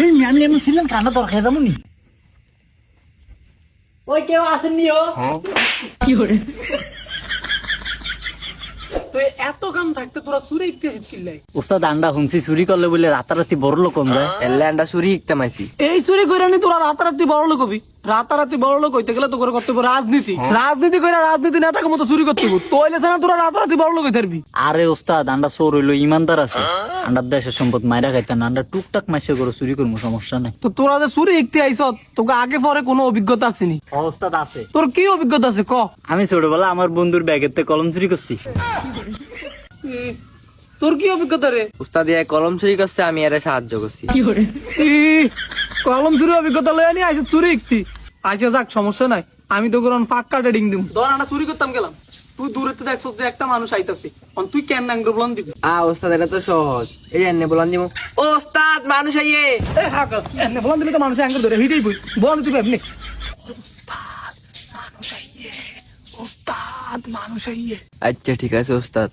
এই ম্যান এমন ছিলেন কান্না তোর খেয়ে যাবো নি ওই কেউ আসেননি ও কি করে তুই এত কাম থাকতে তোরা চুরি ইতিহাস কিল্লাই উস্তাদ আন্ডা হুনছি চুরি করলে বলে রাতারাতি বড় লোক কম যায় এলে আন্ডা চুরি ইকতে মাইছি এই চুরি করে নি তোরা রাতারাতি বড় লোক হবি রাতারাতি বড় লোক হইতে গেলে তো করে করতে হবে রাজনীতি রাজনীতি করে রাজনীতি নেতাকে মতো চুরি করতে হবে তোইলে না তোরা রাতারাতি বড় লোক হইতে পারবি আরে উস্তাদ আন্ডা চোর হইলো ইমানদার আছে আন্ডার দেশের সম্পদ মাইরা খাইতেন আন্ডা টুকটাক মাসে করে চুরি করবো সমস্যা নাই তো তোরা যে চুরি ইকতে আইস তোকে আগে পরে কোনো অভিজ্ঞতা আসেনি উস্তাদ আছে তোর কি অভিজ্ঞতা আছে ক আমি ছোটবেলা আমার বন্ধুর ব্যাগের থেকে কলম চুরি করছি তোর কি অভিজ্ঞতা রে উস্তাদ ইয়া কলম চুরি করছে আমি এর সাহায্য করছি কলম চুরি অভিজ্ঞতা লয়ে নি আইসে চুরি ইকতি আইসে যাক সমস্যা নাই আমি তো কোন পাক্কা ট্রেডিং দিম ধর আনা চুরি করতাম গেলাম তুই দূরে থেকে দেখছ যে একটা মানুষ আইতাছে তুই কেন নাঙ্গর বলন দিবি উস্তাদ এটা তো সহজ এই যে এনে বলান দিব ও উস্তাদ মানুষ আইয়ে এ হাক এনে বলন দিলে তো মানুষ আঙ্গুর ধরে হিটেই বই বল তুই এমনি উস্তাদ মানুষ আইয়ে আচ্ছা ঠিক আছে উস্তাদ